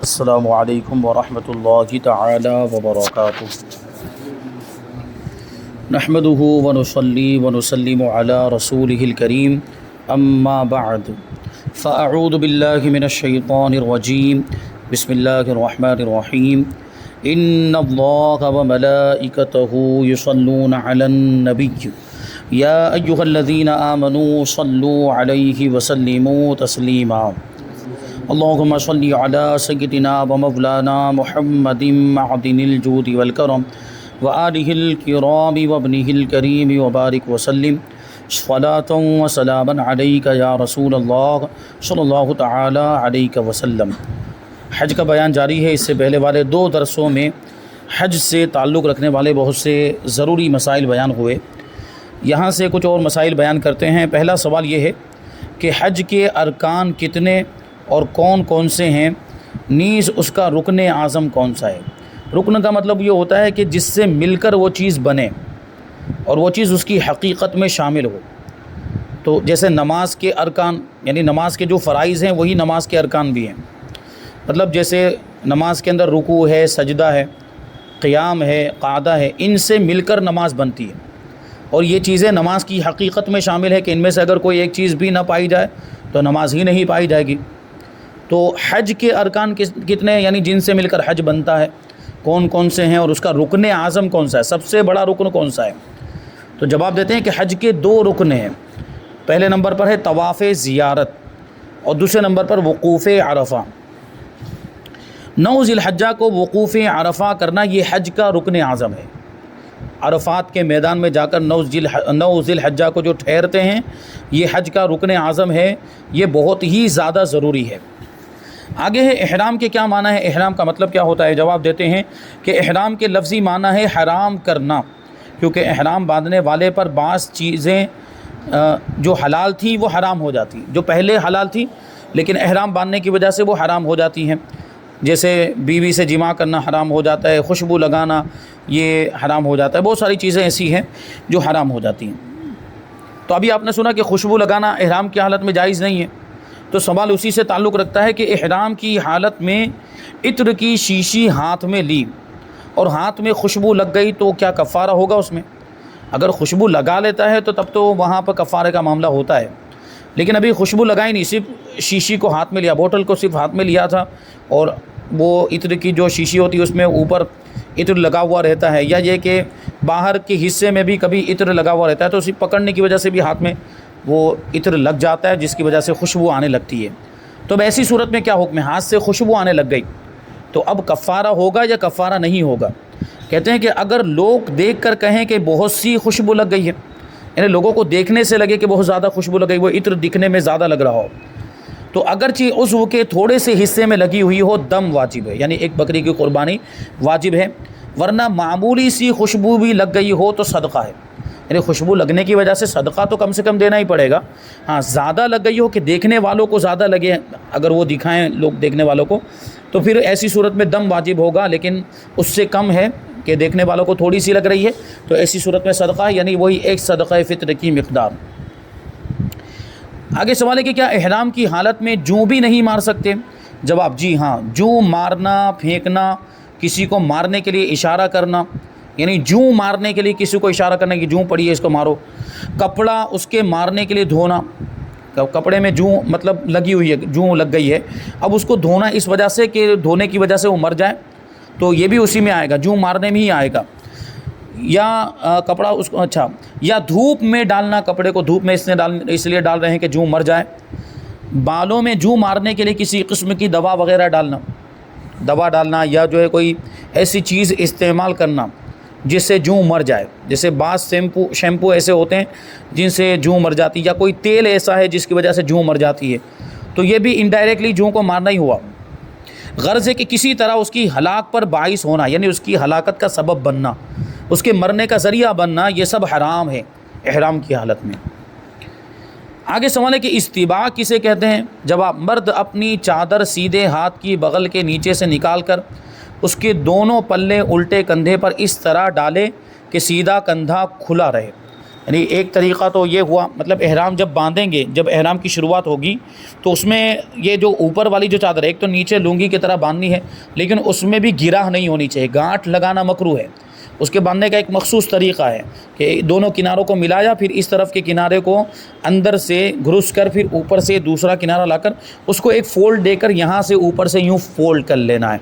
السلام علیکم ورحمۃ اللہ تعالی وبرکاتہ نحمده ونصلی ونسلم علی رسولہ الکریم اما بعد فاعوذ باللہ من الشیطان الرجیم بسم اللہ الرحمن الرحیم ان اللہ وملائکتہ یصلون علی النبی یا ایہا الذین آمنوا صلوا علیہ وسلموا تسلیما اللہم صلی علی سیدنا و مولانا محمد معدن الجود والکرم وآلہ الکرام وابنہ الکریم وبارک وسلم صلاۃ و سلاما علیک یا رسول اللہ صلی اللہ تعالی علیہ وسلم۔ حج کا بیان جاری ہے۔ اس سے پہلے والے دو درسوں میں حج سے تعلق رکھنے والے بہت سے ضروری مسائل بیان ہوئے۔ یہاں سے کچھ اور مسائل بیان کرتے ہیں۔ پہلا سوال یہ ہے کہ حج کے ارکان کتنے اور کون کون سے ہیں، نیز اس کا رکن اعظم کون سا ہے۔ رکن کا مطلب یہ ہوتا ہے کہ جس سے مل کر وہ چیز بنے اور وہ چیز اس کی حقیقت میں شامل ہو۔ تو جیسے نماز کے ارکان، یعنی نماز کے جو فرائض ہیں وہی نماز کے ارکان بھی ہیں۔ مطلب جیسے نماز کے اندر رکوع ہے، سجدہ ہے، قیام ہے، قعدہ ہے، ان سے مل کر نماز بنتی ہے، اور یہ چیزیں نماز کی حقیقت میں شامل ہے کہ ان میں سے اگر کوئی ایک چیز بھی نہ پائی جائے تو نماز ہی نہیں پائی جائے گی۔ تو حج کے ارکان کتنے، یعنی جن سے مل کر حج بنتا ہے، کون کون سے ہیں، اور اس کا رکن اعظم کون سا ہے، سب سے بڑا رکن کون سا ہے۔ تو جواب دیتے ہیں کہ حج کے دو رکن ہیں۔ پہلے نمبر پر ہے طواف زیارت اور دوسرے نمبر پر وقوف عرفہ۔ 9 ذی الحجہ کو وقوف عرفہ کرنا یہ حج کا رکن اعظم ہے۔ عرفات کے میدان میں جا کر 9 ذی الحجہ کو جو ٹھہرتے ہیں، یہ حج کا رکن اعظم ہے، یہ بہت ہی زیادہ ضروری ہے۔ آگے ہے احرام کے کیا معنی ہے، احرام کا مطلب کیا ہوتا ہے۔ جواب دیتے ہیں کہ احرام کے لفظی معنی ہے حرام کرنا، کیونکہ احرام باندھنے والے پر بعض چیزیں جو حلال تھیں وہ حرام ہو جاتی، جو پہلے حلال تھی لیکن احرام باندھنے کی وجہ سے وہ حرام ہو جاتی ہیں۔ جیسے بیوی سے جماع کرنا حرام ہو جاتا ہے، خوشبو لگانا یہ حرام ہو جاتا ہے، بہت ساری چیزیں ایسی ہیں جو حرام ہو جاتی ہیں۔ تو ابھی آپ نے سنا کہ خوشبو لگانا احرام کی حالت میں جائز نہیں ہے، تو سوال اسی سے تعلق رکھتا ہے کہ احرام کی حالت میں عطر کی شیشی ہاتھ میں لی اور ہاتھ میں خوشبو لگ گئی تو کیا کفارہ ہوگا اس میں؟ اگر خوشبو لگا لیتا ہے تو تب تو وہاں پر کفارے کا معاملہ ہوتا ہے، لیکن ابھی خوشبو لگائی نہیں، صرف شیشی کو ہاتھ میں لیا، بوتل کو صرف ہاتھ میں لیا تھا، اور وہ عطر کی جو شیشی ہوتی ہے اس میں اوپر عطر لگا ہوا رہتا ہے، یا یہ کہ باہر کے حصے میں بھی کبھی عطر لگا ہوا رہتا ہے، تو اسے پکڑنے کی وجہ سے بھی ہاتھ میں وہ عطر لگ جاتا ہے جس کی وجہ سے خوشبو آنے لگتی ہے۔ تو اب ایسی صورت میں کیا حکم ہے؟ ہاتھ سے خوشبو آنے لگ گئی تو اب کفارہ ہوگا یا کفارہ نہیں ہوگا؟ کہتے ہیں کہ اگر لوگ دیکھ کر کہیں کہ بہت سی خوشبو لگ گئی ہے، یعنی لوگوں کو دیکھنے سے لگے کہ بہت زیادہ خوشبو لگ گئی، وہ عطر دکھنے میں زیادہ لگ رہا ہو، تو اگرچہ عضو کے تھوڑے سے حصے میں لگی ہوئی ہو دم واجب ہے، یعنی ایک بکری کی قربانی واجب ہے، ورنہ معمولی سی خوشبو بھی لگ گئی ہو تو صدقہ ہے، یعنی خوشبو لگنے کی وجہ سے صدقہ تو کم سے کم دینا ہی پڑے گا۔ ہاں زیادہ لگ گئی ہو کہ دیکھنے والوں کو زیادہ لگے، اگر وہ دکھائیں لوگ دیکھنے والوں کو، تو پھر ایسی صورت میں دم واجب ہوگا، لیکن اس سے کم ہے کہ دیکھنے والوں کو تھوڑی سی لگ رہی ہے تو ایسی صورت میں صدقہ ہے، یعنی وہی ایک صدقہ فطر کی مقدار۔ آگے سوال ہے کہ کیا احرام کی حالت میں جوں بھی نہیں مار سکتے؟ جواب جی ہاں، جوں مارنا، پھینکنا، کسی کو مارنے کے لیے اشارہ کرنا، یعنی جوں مارنے کے لیے کسی کو اشارہ کرنا کہ جوں پڑی ہے اس کو مارو، کپڑا اس کے مارنے کے لیے دھونا، کپڑے میں جوں مطلب لگی ہوئی ہے، جوں لگ گئی ہے، اب اس کو دھونا اس وجہ سے کہ دھونے کی وجہ سے وہ مر جائے تو یہ بھی اسی میں آئے گا، جوں مارنے میں ہی آئے گا۔ یا کپڑا اس کو یا دھوپ میں ڈالنا، کپڑے کو دھوپ میں اس لیے ڈال رہے ہیں کہ جوں مر جائے۔ بالوں میں جوں مارنے کے لیے کسی قسم کی دوا وغیرہ ڈالنا، یا جو ہے کوئی ایسی چیز استعمال کرنا جس سے جوں مر جائے، جیسے بعض شیمپو ایسے ہوتے ہیں جن سے جوں مر جاتی، یا کوئی تیل ایسا ہے جس کی وجہ سے جوں مر جاتی ہے، تو یہ بھی انڈائریکٹلی جوں کو مارنا ہی ہوا۔ غرض ہے کہ کسی طرح اس کی ہلاک پر باعث ہونا، یعنی اس کی ہلاکت کا سبب بننا، اس کے مرنے کا ذریعہ بننا، یہ سب حرام ہے احرام کی حالت میں۔ آگے سوال ہے کہ استباع کسے کہتے ہیں؟ جواب مرد اپنی چادر سیدھے ہاتھ کی بغل کے نیچے سے نکال کر اس کے دونوں پلے الٹے کندھے پر اس طرح ڈالے کہ سیدھا کندھا کھلا رہے، یعنی ایک طریقہ تو یہ ہوا، مطلب احرام جب باندھیں گے، جب احرام کی شروعات ہوگی تو اس میں یہ جو اوپر والی جو چادر ہے، ایک تو نیچے لنگی کی طرح باندھنی ہے، لیکن اس میں بھی گرہ نہیں ہونی چاہیے، گانٹھ لگانا مکروہ ہے۔ اس کے باندھنے کا ایک مخصوص طریقہ ہے کہ دونوں کناروں کو ملایا، پھر اس طرف کے کنارے کو اندر سے گھرس کر پھر اوپر سے دوسرا کنارہ لا کر اس کو ایک فولڈ دے کر یہاں سے اوپر سے یوں فولڈ کر لینا ہے۔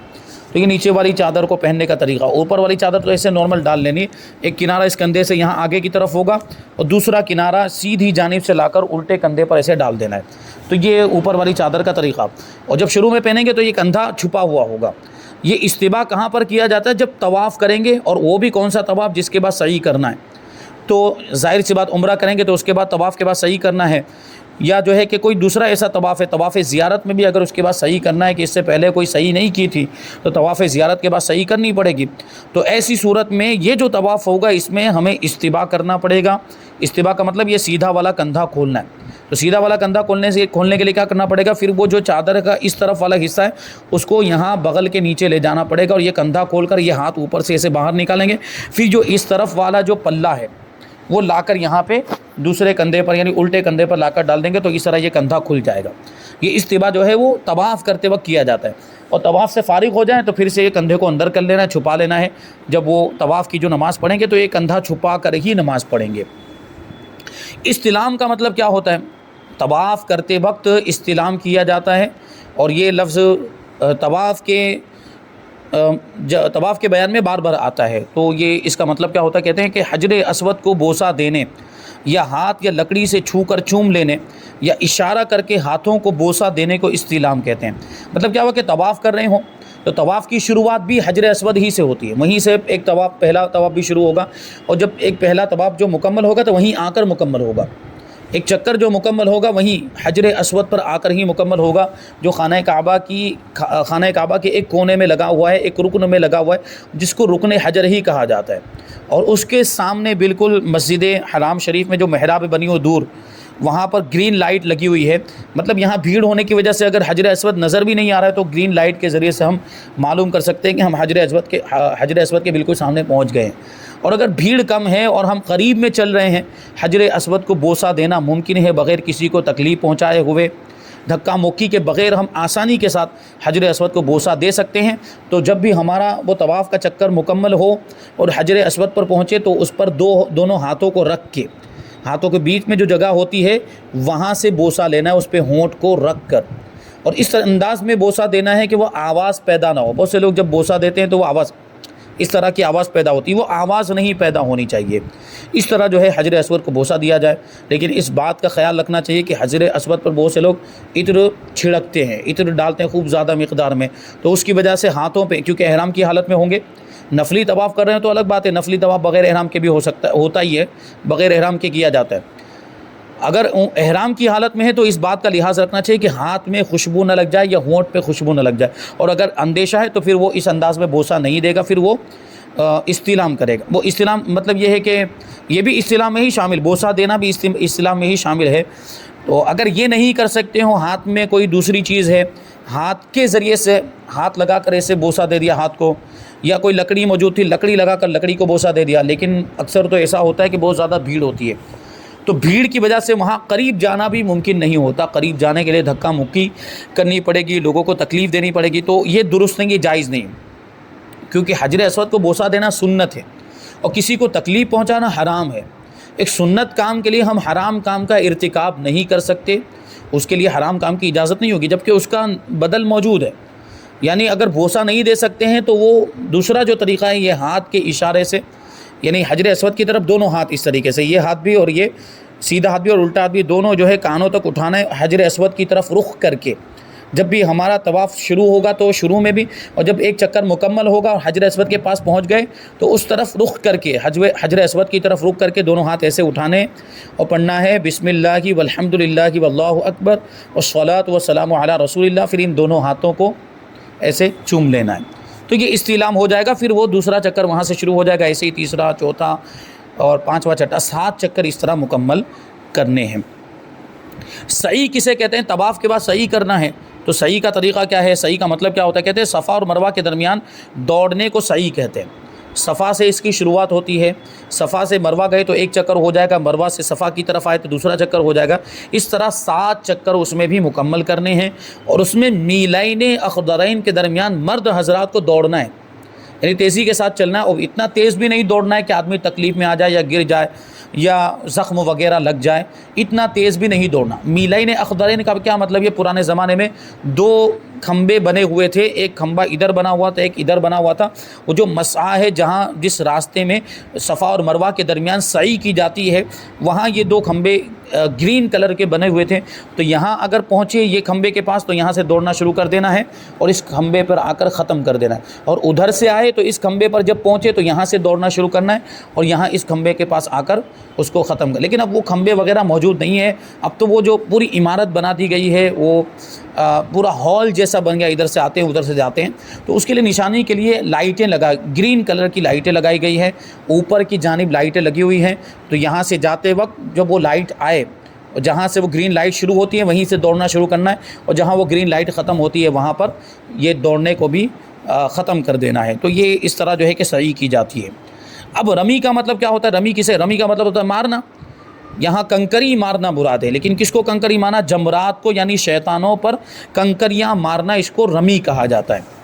تو یہ نیچے والی چادر کو پہننے کا طریقہ۔ اوپر والی چادر تو ایسے نارمل ڈال لینی، ایک کنارہ اس کندھے سے یہاں آگے کی طرف ہوگا اور دوسرا کنارہ سیدھی جانب سے لا کر الٹے کندھے پر ایسے ڈال دینا ہے۔ تو یہ اوپر والی چادر کا طریقہ۔ اور جب شروع میں پہنیں گے تو یہ کندھا چھپا ہوا ہوگا۔ یہ استباع کہاں پر کیا جاتا ہے؟ جب طواف کریں گے، اور وہ بھی کون سا طواف؟ جس کے بعد سعی کرنا ہے۔ تو ظاہر سی بات عمرہ کریں گے تو اس کے بعد طواف کے بعد سعی کرنا ہے، یا جو ہے کہ کوئی دوسرا ایسا طواف ہے، طواف زیارت میں بھی اگر اس کے بعد سعی کرنا ہے کہ اس سے پہلے کوئی سعی نہیں کی تھی تو طواف زیارت کے بعد سعی کرنی پڑے گی۔ تو ایسی صورت میں یہ جو طواف ہوگا اس میں ہمیں استباع کرنا پڑے گا۔ استباع کا مطلب یہ سیدھا والا کندھا کھولنا ہے۔ تو سیدھا والا کندھا کھولنے کے لیے کیا کرنا پڑے گا؟ پھر وہ جو چادر کا اس طرف والا حصہ ہے اس کو یہاں بغل کے نیچے لے جانا پڑے گا، اور یہ کندھا کھول کر یہ ہاتھ اوپر سے ایسے باہر نکالیں گے۔ پھر جو اس طرف والا جو پلہ ہے وہ لا کر یہاں پہ دوسرے کندھے پر یعنی الٹے کندھے پر لا کر ڈال دیں گے، تو اس طرح یہ کندھا کھل جائے گا۔ یہ استباع جو ہے وہ طواف کرتے وقت کیا جاتا ہے، اور طواف سے فارغ ہو جائیں تو پھر سے یہ کندھے کو اندر کر لینا ہے، چھپا لینا ہے۔ جب وہ طواف کی جو نماز پڑھیں گے تو یہ کندھا چھپا کر ہی نماز پڑھیں گے۔ استلام کا مطلب کیا ہوتا ہے؟ طواف کرتے وقت استلام کیا جاتا ہے، اور یہ لفظ طواف کے بیان میں بار بار آتا ہے۔ تو یہ اس کا مطلب کیا ہوتا ہے؟ کہتے ہیں کہ حجر اسود کو بوسہ دینے، یا ہاتھ یا لکڑی سے چھو کر چوم لینے، یا اشارہ کر کے ہاتھوں کو بوسہ دینے کو استلام کہتے ہیں۔ مطلب کیا ہوا کہ طواف کر رہے ہوں تو طواف کی شروعات بھی حجر اسود ہی سے ہوتی ہے، وہیں سے ایک طواف، پہلا طواف بھی شروع ہوگا، اور جب ایک پہلا طواف جو مکمل ہوگا تو وہیں آ کر مکمل ہوگا۔ ایک چکر جو مکمل ہوگا وہیں حجر اسود پر آ کر ہی مکمل ہوگا، جو خانہ کعبہ کے ایک کونے میں لگا ہوا ہے، ایک رکن میں لگا ہوا ہے، جس کو رکن حجر ہی کہا جاتا ہے۔ اور اس کے سامنے بالکل مسجد حرام شریف میں جو محراب بنی ہو دور، وہاں پر گرین لائٹ لگی ہوئی ہے۔ مطلب یہاں بھیڑ ہونے کی وجہ سے اگر حجر اسود نظر بھی نہیں آ رہا ہے تو گرین لائٹ کے ذریعے سے ہم معلوم کر سکتے ہیں کہ ہم حجر اسود کے بالکل سامنے پہنچ گئے ہیں۔ اور اگر بھیڑ کم ہے اور ہم قریب میں چل رہے ہیں، حجر اسود کو بوسہ دینا ممکن ہے بغیر کسی کو تکلیف پہنچائے ہوئے، دھکا مکی کے بغیر ہم آسانی کے ساتھ حجر اسود کو بوسہ دے سکتے ہیں۔ تو جب بھی ہمارا وہ طواف کا چکر مکمل ہو اور حجر اسود پر پہنچے تو اس پر دونوں ہاتھوں کو رکھ کے، ہاتھوں کے بیچ میں جو جگہ ہوتی ہے وہاں سے بوسہ لینا ہے، اس پہ ہونٹ کو رکھ کر، اور اس انداز میں بوسہ دینا ہے کہ وہ آواز پیدا نہ ہو۔ بہت سے لوگ جب بوسہ دیتے ہیں تو وہ آواز، اس طرح کی آواز پیدا ہوتی ہے، وہ آواز نہیں پیدا ہونی چاہیے۔ اس طرح جو ہے حجر اسود کو بوسہ دیا جائے، لیکن اس بات کا خیال رکھنا چاہیے کہ حجر اسود پر بہت سے لوگ عطر چھڑکتے ہیں، عطر ڈالتے ہیں خوب زیادہ مقدار میں، تو اس کی وجہ سے ہاتھوں پہ، کیونکہ احرام کی حالت میں ہوں گے، نفلی طواف کر رہے ہیں تو الگ بات ہے، نفلی طواف بغیر احرام کے بھی ہوتا ہی ہے، بغیر احرام کے کیا جاتا ہے۔ اگر احرام کی حالت میں ہے تو اس بات کا لحاظ رکھنا چاہیے کہ ہاتھ میں خوشبو نہ لگ جائے یا ہونٹ پہ خوشبو نہ لگ جائے، اور اگر اندیشہ ہے تو پھر وہ اس انداز میں بوسہ نہیں دے گا، پھر وہ استلام کرے گا۔ وہ استلام مطلب یہ ہے کہ یہ بھی استلام میں ہی شامل، بوسہ دینا بھی استلام میں ہی شامل ہے۔ تو اگر یہ نہیں کر سکتے ہوں، ہاتھ میں کوئی دوسری چیز ہے، ہاتھ کے ذریعے سے ہاتھ لگا کر ایسے بوسہ دے دیا ہاتھ کو، یا کوئی لکڑی موجود تھی، لکڑی لگا کر لکڑی کو بوسہ دے دیا، لیکن اکثر تو ایسا ہوتا ہے کہ بہت زیادہ بھیڑ ہوتی ہے، تو بھیڑ کی وجہ سے وہاں قریب جانا بھی ممکن نہیں ہوتا، قریب جانے کے لیے دھکا مکی کرنی پڑے گی، لوگوں کو تکلیف دینی پڑے گی، تو یہ درست نہیں، یہ جائز نہیں، کیونکہ حجر اسود کو بوسہ دینا سنت ہے اور کسی کو تکلیف پہنچانا حرام ہے۔ ایک سنت کام کے لیے ہم حرام کام کا ارتکاب نہیں کر سکتے، اس کے لیے حرام کام کی اجازت نہیں ہوگی، جبکہ اس کا بدل موجود ہے۔ یعنی اگر بوسہ نہیں دے سکتے ہیں تو وہ دوسرا جو طریقہ ہے، یہ ہاتھ کے اشارے سے، یعنی حجر اسود کی طرف دونوں ہاتھ اس طریقے سے، یہ ہاتھ بھی اور یہ سیدھا ہاتھ بھی اور الٹا ہاتھ بھی، دونوں جو ہے کانوں تک اٹھانا ہے، حجر اسود کی طرف رخ کر کے۔ جب بھی ہمارا طواف شروع ہوگا تو شروع میں بھی، اور جب ایک چکر مکمل ہوگا اور حجر اسود کے پاس پہنچ گئے تو اس طرف رخ کر کے، حجر اسود کی طرف رخ کر کے دونوں ہاتھ ایسے اٹھانے اور پڑھنا ہے بسم اللہ والحمد للہ واللہ اکبر والصلاۃ والسلام علی رسول اللہ، پھر ان دونوں ہاتھوں کو ایسے چوم لینا ہے، تو یہ استلام ہو جائے گا۔ پھر وہ دوسرا چکر وہاں سے شروع ہو جائے گا، ایسے ہی تیسرا، چوتھا اور پانچواں، چھٹا، 7 چکر اس طرح مکمل کرنے ہیں۔ سعی کسے کہتے ہیں؟ طواف کے بعد سعی کرنا ہے، تو سعی کا طریقہ کیا ہے؟ سعی کا مطلب کیا ہوتا ہے؟ کہتے ہیں صفا اور مروہ کے درمیان دوڑنے کو سعی کہتے ہیں۔ صفا سے اس کی شروعات ہوتی ہے، صفا سے مروہ گئے تو ایک چکر ہو جائے گا، مروہ سے صفا کی طرف آئے تو دوسرا چکر ہو جائے گا، اس طرح 7 چکر اس میں بھی مکمل کرنے ہیں، اور اس میں میلین اخضرین کے درمیان مرد حضرات کو دوڑنا ہے، یعنی تیزی کے ساتھ چلنا ہے، اور اتنا تیز بھی نہیں دوڑنا ہے کہ آدمی تکلیف میں آ جائے یا گر جائے یا زخم وغیرہ لگ جائے، اتنا تیز بھی نہیں دوڑنا۔ میلین اخضرین کا کیا مطلب؟ یہ پرانے زمانے میں 2 کھمبے بنے ہوئے تھے، ایک کھمبا ادھر بنا ہوا تھا، ایک ادھر بنا ہوا تھا، وہ جو مسعی ہے جہاں جس راستے میں صفا اور مروہ کے درمیان سعی کی جاتی ہے، وہاں یہ 2 کھمبے گرین کلر کے بنے ہوئے تھے، تو یہاں اگر پہنچے یہ کھمبے کے پاس تو یہاں سے دوڑنا شروع کر دینا ہے اور اس کھمبے پر آ کر ختم کر دینا ہے، اور ادھر سے آئے تو اس کھمبے پر جب پہنچے تو یہاں سے دوڑنا شروع کرنا ہے اور یہاں اس کھمبے کے پاس آ کر اس کو ختم کر۔ لیکن اب وہ کھمبے وغیرہ موجود نہیں ہے، اب تو وہ جو پوری عمارت بنا دی گئی ہے وہ پورا ہال جیسا بن گیا، ادھر سے آتے ہیں ادھر سے جاتے ہیں، تو اس کے لیے نشانی کے لیے لائٹیں گرین کلر کی لائٹیں لگائی گئی ہیں، اوپر کی جانب لائٹیں لگی ہوئی ہیں، تو یہاں سے جاتے وقت جب وہ لائٹ آئے، جہاں سے وہ گرین لائٹ شروع ہوتی ہے وہیں سے دوڑنا شروع کرنا ہے، اور جہاں وہ گرین لائٹ ختم ہوتی ہے وہاں پر یہ دوڑنے کو بھی ختم کر دینا ہے۔ تو یہ اس طرح جو ہے کہ سعی کی جاتی ہے۔ اب رمی کا مطلب کیا ہوتا ہے؟ رمی کا مطلب ہوتا ہے مارنا، یہاں کنکری مارنا مراد ہے، لیکن کس کو کنکری مارنا؟ جمرات کو، یعنی شیطانوں پر کنکریاں مارنا، اس کو رمی کہا جاتا ہے۔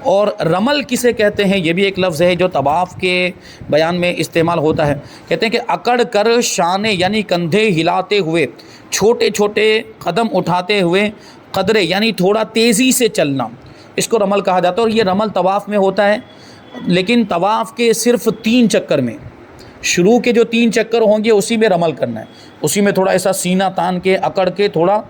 اور رمل کسے کہتے ہیں؟ یہ بھی ایک لفظ ہے جو طواف کے بیان میں استعمال ہوتا ہے، کہتے ہیں کہ اکڑ کر شانے یعنی کندھے ہلاتے ہوئے، چھوٹے چھوٹے قدم اٹھاتے ہوئے، قدرے یعنی تھوڑا تیزی سے چلنا، اس کو رمل کہا جاتا ہے۔ اور یہ رمل طواف میں ہوتا ہے، لیکن طواف کے صرف 3 چکر میں، شروع کے جو 3 چکر ہوں گے اسی میں رمل کرنا ہے، اسی میں تھوڑا ایسا سینہ تان کے اکڑ کے تھوڑا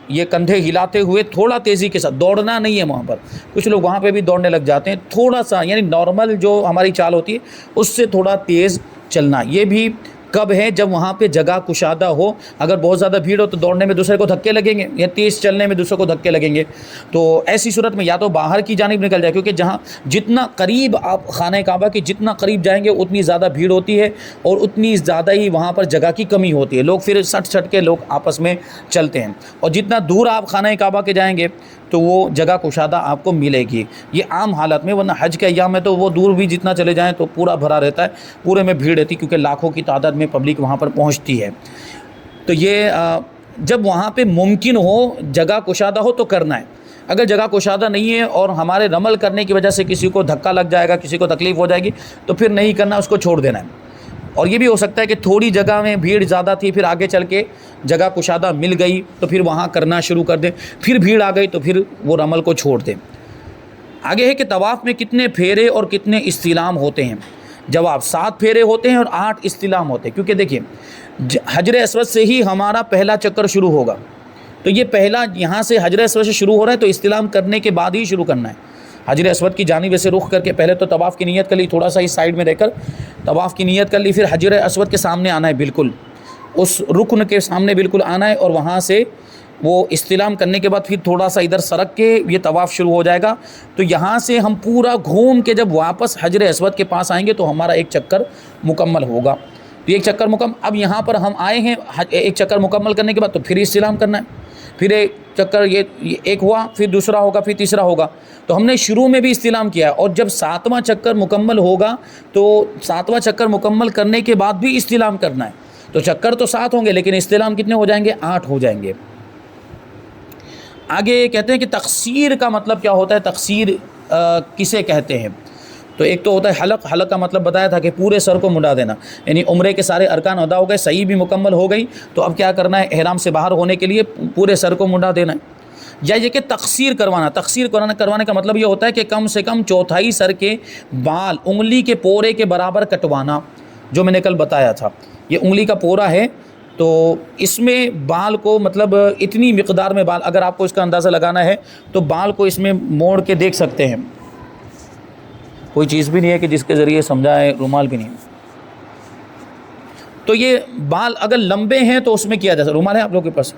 یہ کندھے ہلاتے ہوئے تھوڑا تیزی کے ساتھ دوڑنا نہیں ہے وہاں پر، کچھ لوگ وہاں پہ بھی دوڑنے لگ جاتے ہیں، تھوڑا سا یعنی نارمل جو ہماری چال ہوتی ہے اس سے تھوڑا تیز چلنا۔ یہ بھی کب ہے؟ جب وہاں پہ جگہ کشادہ ہو، اگر بہت زیادہ بھیڑ ہو تو دوڑنے میں دوسرے کو دھکے لگیں گے یا تیز چلنے میں دوسرے کو دھکے لگیں گے، تو ایسی صورت میں یا تو باہر کی جانب نکل جائے، کیونکہ جہاں جتنا قریب آپ خانہ کعبہ کی جتنا قریب جائیں گے اتنی زیادہ بھیڑ ہوتی ہے اور اتنی زیادہ ہی وہاں پر جگہ کی کمی ہوتی ہے، لوگ پھر سٹ کے لوگ آپس میں چلتے ہیں، اور جتنا دور آپ خانہ کعبہ کے جائیں گے تو وہ جگہ کشادہ آپ کو ملے گی، یہ عام حالت میں، ورنہ حج کے ایام میں تو وہ دور بھی جتنا چلے جائیں تو پورا بھرا رہتا ہے، پورے میں بھیڑ رہتی، کیونکہ لاکھوں کی تعداد میں پبلک وہاں پر پہنچتی ہے۔ تو یہ جب وہاں پہ ممکن ہو جگہ کشادہ ہو تو کرنا ہے، اگر جگہ کشادہ نہیں ہے اور ہمارے رمل کرنے کی وجہ سے کسی کو دھکا لگ جائے گا، کسی کو تکلیف ہو جائے گی تو پھر نہیں کرنا، اس کو چھوڑ دینا ہے۔ اور یہ بھی ہو سکتا ہے کہ تھوڑی جگہ میں بھیڑ زیادہ تھی، پھر آگے چل کے جگہ کشادہ مل گئی تو پھر وہاں کرنا شروع کر دیں، پھر بھیڑ آ گئی تو پھر وہ رمل کو چھوڑ دیں۔ آگے ہے کہ طواف میں کتنے پھیرے اور کتنے استلام ہوتے ہیں؟ جواب 7 پھیرے ہوتے ہیں اور 8 استلام ہوتے ہیں، کیونکہ دیکھیں حجر اسود سے ہی ہمارا پہلا چکر شروع ہوگا، تو یہ پہلا یہاں سے حجر اسود سے شروع ہو رہا ہے تو استلام کرنے کے بعد ہی شروع کرنا ہے۔ حجر اسود کی جانب سے رخ کر کے پہلے تو طواف کی نیت کر لی، تھوڑا سا ہی سائیڈ میں رہ کر طواف کی نیت کر لی، پھر حجر اسود کے سامنے آنا ہے، بالکل اس رکن کے سامنے بالکل آنا ہے، اور وہاں سے وہ استلام کرنے کے بعد پھر تھوڑا سا ادھر سرک کے یہ طواف شروع ہو جائے گا، تو یہاں سے ہم پورا گھوم کے جب واپس حجر اسود کے پاس آئیں گے تو ہمارا ایک چکر مکمل ہوگا۔ تو ایک چکر مکمل، اب یہاں پر ہم آئے ہیں ایک چکر مکمل کرنے کے بعد تو پھر استلام کرنا ہے، پھر ایک چکر یہ ایک ہوا، پھر دوسرا ہوگا، پھر تیسرا ہوگا، تو ہم نے شروع میں بھی استلام کیا، اور جب 7واں چکر مکمل ہوگا تو 7واں چکر مکمل کرنے کے بعد بھی استلام کرنا ہے، تو چکر تو 7 ہوں گے لیکن استلام کتنے ہو جائیں گے؟ 8 ہو جائیں گے۔ آگے کہتے ہیں کہ تقصیر کا مطلب کیا ہوتا ہے؟ تقصیر کسے کہتے ہیں؟ تو ایک تو ہوتا ہے حلق کا مطلب بتایا تھا کہ پورے سر کو منڈا دینا، یعنی عمرے کے سارے ارکان ادا ہو گئے، صحیح بھی مکمل ہو گئی، تو اب کیا کرنا ہے؟ احرام سے باہر ہونے کے لیے پورے سر کو منڈا دینا ہے۔ یا یہ کہ تقصیر کروانے کا مطلب یہ ہوتا ہے کہ کم سے کم 1/4 سر کے بال انگلی کے پورے کے برابر کٹوانا، جو میں نے کل بتایا تھا، یہ انگلی کا پورا ہے تو اس میں بال کو مطلب اتنی مقدار میں بال، اگر آپ کو اس کا اندازہ لگانا ہے تو بال کو اس میں موڑ کے دیکھ سکتے ہیں، کوئی چیز بھی نہیں ہے کہ جس کے ذریعے سمجھائے، رومال بھی نہیں، تو یہ بال اگر لمبے ہیں تو اس میں کیا جائے، رومال ہے آپ لوگوں کے پاس؟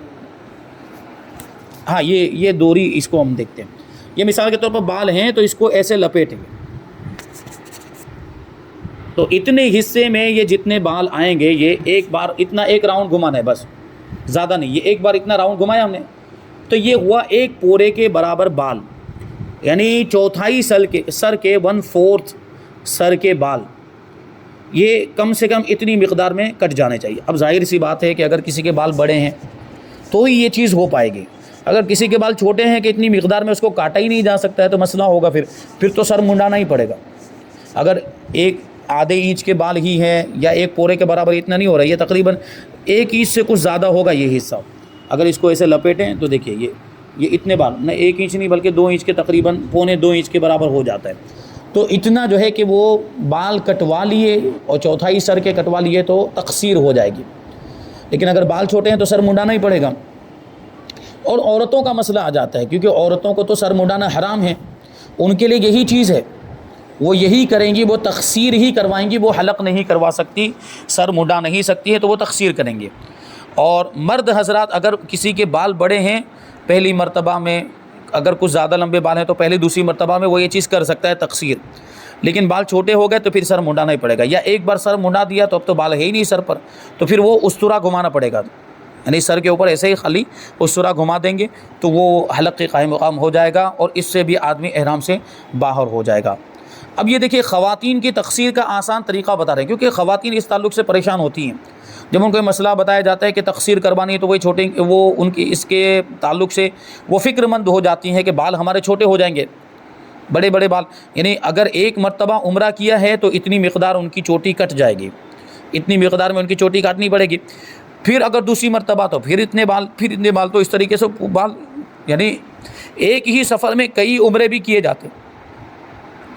ہاں، یہ دوری اس کو ہم دیکھتے ہیں، یہ مثال کے طور پر بال ہیں تو اس کو ایسے لپیٹیں گے، تو اتنے حصے میں یہ جتنے بال آئیں گے، یہ ایک بار اتنا ایک راؤنڈ گھمانا ہے، بس زیادہ نہیں، یہ ایک بار اتنا راؤنڈ گھمایا ہم نے تو یہ ہوا ایک پورے کے برابر بال، یعنی 1/4 سر کے 1/4 سر کے بال یہ کم سے کم اتنی مقدار میں کٹ جانے چاہیے۔ اب ظاہر سی بات ہے کہ اگر کسی کے بال بڑے ہیں تو ہی یہ چیز ہو پائے گی، اگر کسی کے بال چھوٹے ہیں کہ اتنی مقدار میں اس کو کاٹا ہی نہیں جا سکتا ہے تو مسئلہ ہوگا، پھر تو سر منڈانا ہی پڑے گا۔ اگر ایک آدھے انچ کے بال ہی ہیں یا ایک پورے کے برابر اتنا نہیں ہو رہا ہے، یہ تقریباً 1 انچ سے کچھ زیادہ ہوگا یہ حصہ، اگر اس کو ایسے لپیٹیں تو دیکھیے یہ اتنے بال نہ 1 انچ نہیں بلکہ 2 انچ کے تقریباً 1.25 انچ کے برابر ہو جاتا ہے، تو اتنا جو ہے کہ وہ بال کٹوا لیے اور چوتھائی سر کے کٹوا لیے تو تقصیر ہو جائے گی، لیکن اگر بال چھوٹے ہیں تو سر منڈانا ہی پڑے گا۔ اور عورتوں کا مسئلہ آ جاتا ہے، کیونکہ عورتوں کو تو سر منڈانا حرام ہے، ان کے لیے یہی چیز ہے، وہ یہی کریں گی، وہ تقصیر ہی کروائیں گی، وہ حلق نہیں کروا سکتی، سر منڈا نہیں سکتی ہے تو وہ تقصیر کریں گے۔ اور مرد حضرات اگر کسی کے بال بڑے ہیں پہلی مرتبہ میں، اگر کچھ زیادہ لمبے بال ہیں تو پہلی دوسری مرتبہ میں وہ یہ چیز کر سکتا ہے تقصیر، لیکن بال چھوٹے ہو گئے تو پھر سر منڈانا ہی پڑے گا، یا ایک بار سر منڈا دیا تو اب تو بال ہے ہی نہیں سر پر، تو پھر وہ استرا گھمانا پڑے گا، یعنی سر کے اوپر ایسے ہی خالی استرا گھما دیں گے تو وہ حلق کے قائم مقام ہو جائے گا اور اس سے بھی آدمی احرام سے باہر ہو جائے گا۔ اب یہ دیکھیے خواتین کی تقصیر کا آسان طریقہ بتا رہے ہیں، کیونکہ خواتین اس تعلق سے پریشان ہوتی ہیں، جب ان کو مسئلہ بتایا جاتا ہے کہ تقصیر کروانی ہے تو وہ ان کی اس کے تعلق سے وہ فکر مند ہو جاتی ہیں کہ بال ہمارے چھوٹے ہو جائیں گے، بڑے بڑے بال، یعنی اگر ایک مرتبہ عمرہ کیا ہے تو اتنی مقدار ان کی چوٹی کٹ جائے گی، اتنی مقدار میں ان کی چوٹی کاٹنی پڑے گی، پھر اگر دوسری مرتبہ تو پھر اتنے بال، تو اس طریقے سے بال، یعنی ایک ہی سفر میں کئی عمرے بھی کیے جاتے ہیں۔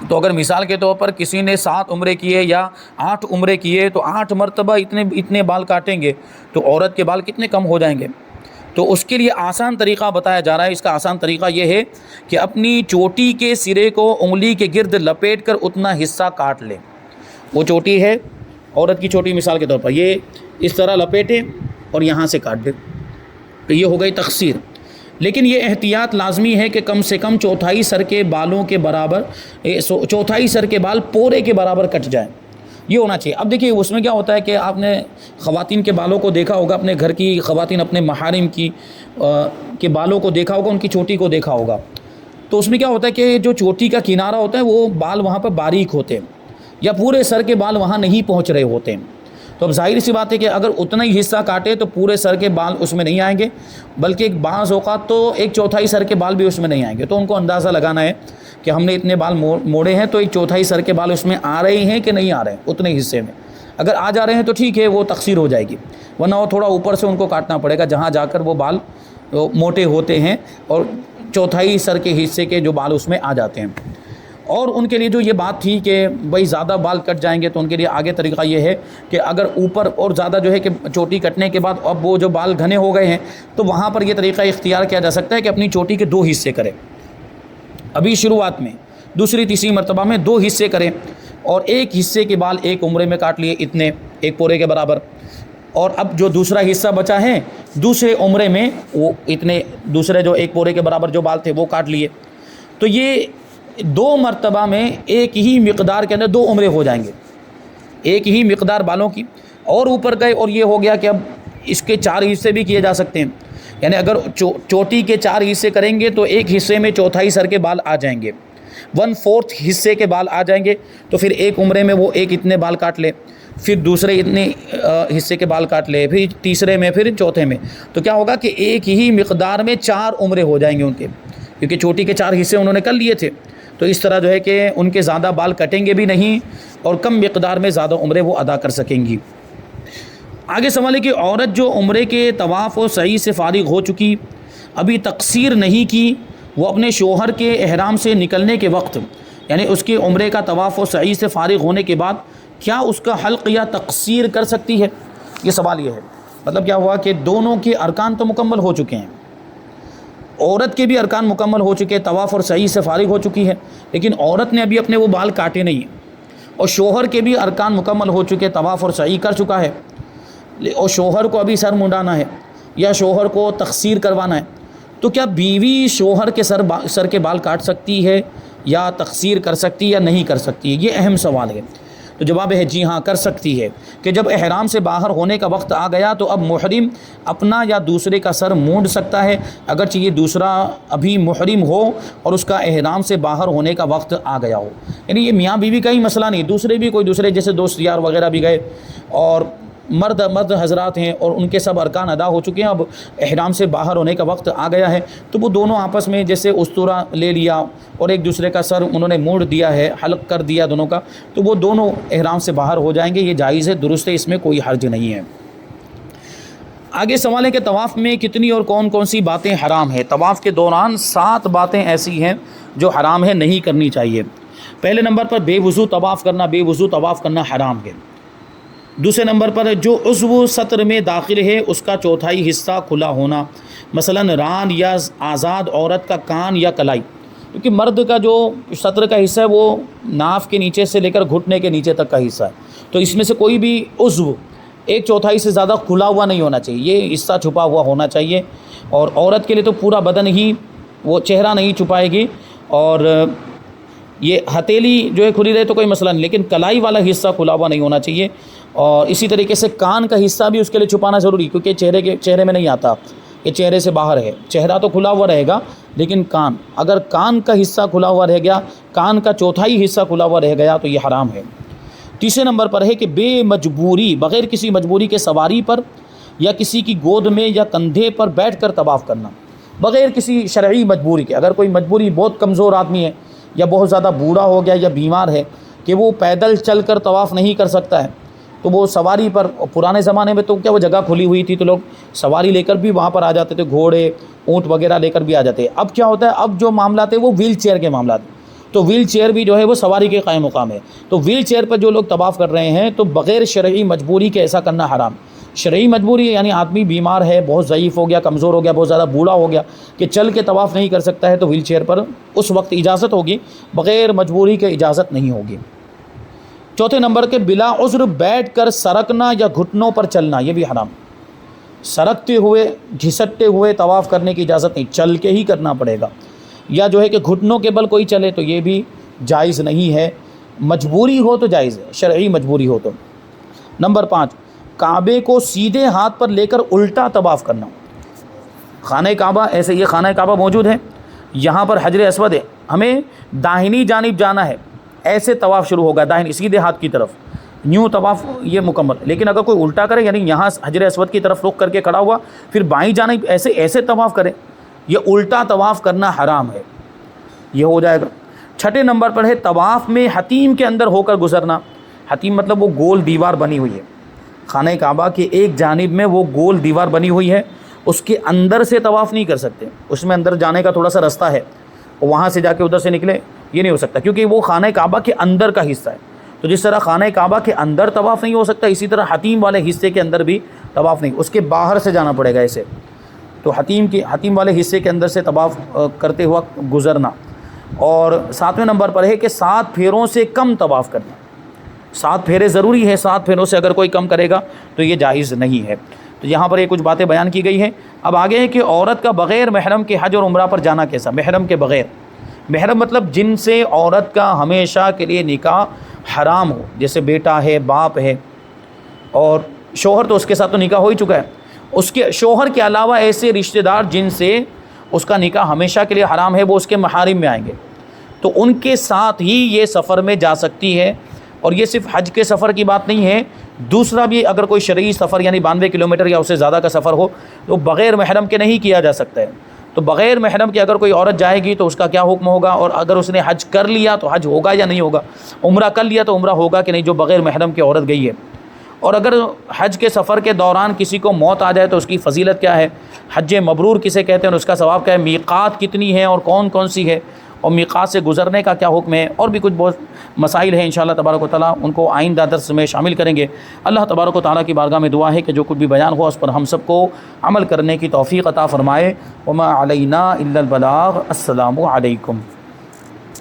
تو اگر مثال کے طور پر کسی نے 7 عمرے کیے یا 8 عمرے کیے تو 8 مرتبہ اتنے بال کاٹیں گے تو عورت کے بال کتنے کم ہو جائیں گے۔ تو اس کے لیے آسان طریقہ بتایا جا رہا ہے، اس کا آسان طریقہ یہ ہے کہ اپنی چوٹی کے سرے کو انگلی کے گرد لپیٹ کر اتنا حصہ کاٹ لیں، وہ چوٹی ہے عورت کی چوٹی مثال کے طور پر، یہ اس طرح لپیٹیں اور یہاں سے کاٹ دیں، تو یہ ہو گئی تقصیر۔ لیکن یہ احتیاط لازمی ہے کہ کم سے کم چوتھائی سر کے بالوں کے برابر، چوتھائی سر کے بال پورے کے برابر کٹ جائیں، یہ ہونا چاہیے۔ اب دیکھیے اس میں کیا ہوتا ہے کہ آپ نے خواتین کے بالوں کو دیکھا ہوگا، اپنے گھر کی خواتین اپنے محارم کے بالوں کو دیکھا ہوگا، ان کی چوٹی کو دیکھا ہوگا، تو اس میں کیا ہوتا ہے کہ جو چوٹی کا کنارہ ہوتا ہے وہ بال وہاں پر باریک ہوتے ہیں یا پورے سر کے بال وہاں نہیں پہنچ رہے ہوتے ہیں، تو اب ظاہر سی بات ہے کہ اگر اتنا ہی حصہ کاٹے تو پورے سر کے بال اس میں نہیں آئیں گے، بلکہ بعض اوقات تو 1/4 سر کے بال بھی اس میں نہیں آئیں گے، تو ان کو اندازہ لگانا ہے کہ ہم نے اتنے بال موڑے ہیں تو 1/4 سر کے بال اس میں آ رہے ہیں کہ نہیں آ رہے ہیں، اتنے حصے میں اگر آ جا رہے ہیں تو ٹھیک ہے، وہ تقصیر ہو جائے گی، ورنہ وہ تھوڑا اوپر سے ان کو کاٹنا پڑے گا جہاں جا کر وہ بال موٹے ہوتے ہیں اور 1/4 سر کے حصے کے جو بال اس میں آ جاتے ہیں۔ اور ان کے لیے جو یہ بات تھی کہ بھائی زیادہ بال کٹ جائیں گے تو ان کے لیے آگے طریقہ یہ ہے کہ اگر اوپر اور زیادہ جو ہے کہ چوٹی کٹنے کے بعد اب وہ جو بال گھنے ہو گئے ہیں تو وہاں پر یہ طریقہ اختیار کیا جا سکتا ہے کہ اپنی چوٹی کے 2 حصے کریں، ابھی شروعات میں دوسری تیسری مرتبہ میں 2 حصے کریں اور ایک حصے کے بال ایک عمرے میں کاٹ لیے اتنے، ایک پورے کے برابر، اور اب جو دوسرا حصہ بچا ہے دوسرے عمرے میں وہ اتنے دوسرے جو ایک پورے کے برابر جو بال تھے وہ کاٹ لیے، تو یہ 2 مرتبہ میں ایک ہی مقدار کے اندر 2 عمرے ہو جائیں گے، ایک ہی مقدار بالوں کی، اور اوپر گئے اور یہ ہو گیا کہ اب اس کے 4 حصے بھی کیے جا سکتے ہیں، یعنی اگر چوٹی کے 4 حصے کریں گے تو ایک حصے میں 1/4 سر کے بال آ جائیں گے، 1/4 حصے کے بال آ جائیں گے، تو پھر ایک عمرے میں وہ ایک اتنے بال کاٹ لے، پھر دوسرے اتنے حصے کے بال کاٹ لے، پھر تیسرے میں، پھر چوتھے میں، تو کیا ہوگا کہ ایک ہی مقدار میں 4 عمرے ہو جائیں گے ان کے، کیونکہ چوٹی کے 4 حصے انہوں نے کر لیے تھے، تو اس طرح جو ہے کہ ان کے زیادہ بال کٹیں گے بھی نہیں اور کم مقدار میں زیادہ عمرے وہ ادا کر سکیں گی۔ آگے سوال ہے کہ عورت جو عمرے کے طواف و سعی سے فارغ ہو چکی، ابھی تقصیر نہیں کی، وہ اپنے شوہر کے احرام سے نکلنے کے وقت، یعنی اس کے عمرے کا طواف و سعی سے فارغ ہونے کے بعد کیا اس کا حلق یا تقصیر کر سکتی ہے؟ یہ سوال یہ ہے، مطلب کیا ہوا کہ دونوں کے ارکان تو مکمل ہو چکے ہیں، عورت کے بھی ارکان مکمل ہو چکے، طواف اور سعی سے فارغ ہو چکی ہے، لیکن عورت نے ابھی اپنے وہ بال کاٹے نہیں ہیں، اور شوہر کے بھی ارکان مکمل ہو چکے، طواف اور سعی کر چکا ہے، اور شوہر کو ابھی سر منڈانا ہے یا شوہر کو تقصیر کروانا ہے، تو کیا بیوی شوہر کے سر کے بال کاٹ سکتی ہے یا تقصیر کر سکتی ہے یا نہیں کر سکتی ہے؟ یہ اہم سوال ہے۔ تو جواب ہے جی ہاں کر سکتی ہے، کہ جب احرام سے باہر ہونے کا وقت آ گیا تو اب محرم اپنا یا دوسرے کا سر مونڈ سکتا ہے، اگرچہ یہ دوسرا ابھی محرم ہو اور اس کا احرام سے باہر ہونے کا وقت آ گیا ہو۔ یعنی یہ میاں بیوی کا ہی مسئلہ نہیں، دوسرے بھی کوئی دوسرے جیسے دوست یار وغیرہ بھی گئے اور مرد حضرات ہیں اور ان کے سب ارکان ادا ہو چکے ہیں، اب احرام سے باہر ہونے کا وقت آ گیا ہے، تو وہ دونوں آپس میں جیسے استورا لے لیا اور ایک دوسرے کا سر انہوں نے موڑ دیا ہے، حلق کر دیا دونوں کا، تو وہ دونوں احرام سے باہر ہو جائیں گے، یہ جائز ہے، درست ہے، اس میں کوئی حرج نہیں ہے۔ آگے سوال ہے کہ طواف میں کتنی اور کون کون سی باتیں حرام ہیں؟ طواف کے دوران 7 باتیں ایسی ہیں جو حرام ہے، نہیں کرنی چاہیے۔ پہلے نمبر پر بے وضو طواف کرنا حرام ہے۔ دوسرے نمبر پر جو عضو سطر میں داخل ہے اس کا چوتھائی حصہ کھلا ہونا، مثلا ران یا آزاد عورت کا کان یا کلائی، کیونکہ مرد کا جو سطر کا حصہ ہے وہ ناف کے نیچے سے لے کر گھٹنے کے نیچے تک کا حصہ ہے، تو اس میں سے کوئی بھی عضو 1/4 سے زیادہ کھلا ہوا نہیں ہونا چاہیے، یہ حصہ چھپا ہوا ہونا چاہیے۔ اور عورت کے لیے تو پورا بدن ہی، وہ چہرہ نہیں چھپائے گی، اور یہ ہتھیلی جو ہے کھلی رہے تو کوئی مسئلہ نہیں، لیکن کلائی والا حصہ کھلا ہوا نہیں ہونا چاہیے۔ اور اسی طریقے سے کان کا حصہ بھی اس کے لیے چھپانا ضروری، کیونکہ چہرے میں نہیں آتا، یہ چہرے سے باہر ہے، چہرہ تو کھلا ہوا رہے گا لیکن اگر کان کا حصہ کھلا ہوا رہ گیا، کان کا چوتھائی حصہ کھلا ہوا رہ گیا تو یہ حرام ہے۔ تیسرے نمبر پر ہے کہ بے مجبوری، بغیر کسی مجبوری کے سواری پر یا کسی کی گود میں یا کندھے پر بیٹھ کر طواف کرنا، بغیر کسی شرعی مجبوری کے۔ اگر کوئی مجبوری، بہت کمزور آدمی ہے یا بہت زیادہ بوڑھا ہو گیا یا بیمار ہے کہ وہ پیدل چل کر طواف نہیں کر سکتا ہے، تو وہ سواری پر، پرانے زمانے میں تو کیا وہ جگہ کھلی ہوئی تھی تو لوگ سواری لے کر بھی وہاں پر آ جاتے تھے، گھوڑے اونٹ وغیرہ لے کر بھی آ جاتے ہیں۔ اب کیا ہوتا ہے، اب جو معاملات ہیں وہ ویل چیئر کے معاملات ہیں، تو ویل چیئر بھی جو ہے وہ سواری کے قائم مقام ہے، تو ویل چیئر پر جو لوگ طواف کر رہے ہیں تو بغیر شرعی مجبوری کے ایسا کرنا حرام۔ شرعی مجبوری یعنی آدمی بیمار ہے، بہت ضعیف ہو گیا، کمزور ہو گیا، بہت زیادہ بوڑھا ہو گیا کہ چل کے طواف نہیں کر سکتا ہے، تو ویل چیئر پر اس وقت اجازت ہوگی، بغیر مجبوری کے اجازت نہیں ہوگی۔ چوتھے نمبر کے بلا عذر بیٹھ کر سرکنا یا گھٹنوں پر چلنا، یہ بھی حرام۔ سرکتے ہوئے، گھسٹتے ہوئے طواف کرنے کی اجازت نہیں، چل کے ہی کرنا پڑے گا، یا جو ہے کہ گھٹنوں کے بل کوئی چلے تو یہ بھی جائز نہیں ہے، مجبوری ہو تو جائز ہے، شرعی مجبوری ہو تو۔ نمبر 5، کعبے کو سیدھے ہاتھ پر لے کر الٹا طواف کرنا۔ خانہ کعبہ، ایسے یہ خانہ کعبہ موجود ہے، یہاں پر حجر اسود ہے، ہمیں داہنی جانب جانا ہے، ایسے طواف شروع ہوگا داہنی سیدھے ہاتھ کی طرف، نیو طواف یہ مکمل۔ لیکن اگر کوئی الٹا کرے، یعنی یہاں حجر اسود کی طرف رخ کر کے کھڑا ہوا، پھر بائیں جانب ایسے طواف کرے، یہ الٹا طواف کرنا حرام ہے، یہ ہو جائے گا۔ چھٹے نمبر پر ہے طواف میں حتیم کے اندر ہو کر گزرنا۔ حتیم مطلب وہ گول دیوار بنی ہوئی ہے، خانہ کعبہ کے ایک جانب میں وہ گول دیوار بنی ہوئی ہے، اس کے اندر سے طواف نہیں کر سکتے، اس میں اندر جانے کا تھوڑا سا رستہ ہے، وہاں سے جا کے ادھر سے نکلے، یہ نہیں ہو سکتا، کیونکہ وہ خانہ کعبہ کے اندر کا حصہ ہے۔ تو جس طرح خانہ کعبہ کے اندر طواف نہیں ہو سکتا، اسی طرح حتیم والے حصے کے اندر بھی طواف نہیں، اس کے باہر سے جانا پڑے گا ایسے۔ تو حتیم والے حصے کے اندر سے طواف کرتے ہوا گزرنا۔ اور 7ویں نمبر پر ہے کہ 7 پھیروں سے کم طواف کرنا۔ 7 پھیرے ضروری ہے، 7 پھیروں سے اگر کوئی کم کرے گا تو یہ جائز نہیں ہے۔ تو یہاں پر یہ کچھ باتیں بیان کی گئی ہیں۔ اب آگے ہے کہ عورت کا بغیر محرم کے حج اور عمرہ پر جانا کیسا؟ محرم کے بغیر، محرم مطلب جن سے عورت کا ہمیشہ کے لیے نکاح حرام ہو، جیسے بیٹا ہے، باپ ہے، اور شوہر تو اس کے ساتھ تو نکاح ہو ہی چکا ہے، اس کے شوہر کے علاوہ ایسے رشتہ دار جن سے اس کا نکاح ہمیشہ کے لیے حرام ہے، وہ اس کے محارم میں آئیں گے، تو ان کے ساتھ ہی یہ سفر میں جا سکتی ہے۔ اور یہ صرف حج کے سفر کی بات نہیں ہے، دوسرا بھی اگر کوئی شرعی سفر یعنی 92 کلومیٹر یا اس سے زیادہ کا سفر ہو تو بغیر محرم کے نہیں کیا جا سکتا ہے۔ تو بغیر محرم کے اگر کوئی عورت جائے گی تو اس کا کیا حکم ہوگا، اور اگر اس نے حج کر لیا تو حج ہوگا یا نہیں ہوگا، عمرہ کر لیا تو عمرہ ہوگا کہ نہیں، جو بغیر محرم کی عورت گئی ہے۔ اور اگر حج کے سفر کے دوران کسی کو موت آ جائے تو اس کی فضیلت کیا ہے، حج مبرور کسے کہتے ہیں اور اس کا ثواب کیا ہے، میقات کتنی ہے اور کون کون سی ہے، اور میقات سے گزرنے کا کیا حکم ہے، اور بھی کچھ بہت مسائل ہیں انشاءاللہ تبارک و تعالیٰ، ان کو آئندہ درس میں شامل کریں گے۔ اللہ تبارک و تعالیٰ کی بارگاہ میں دعا ہے کہ جو کچھ بھی بیان ہوا اس پر ہم سب کو عمل کرنے کی توفیق عطا فرمائے۔ وما علینا الا البلاغ۔ السلام علیکم۔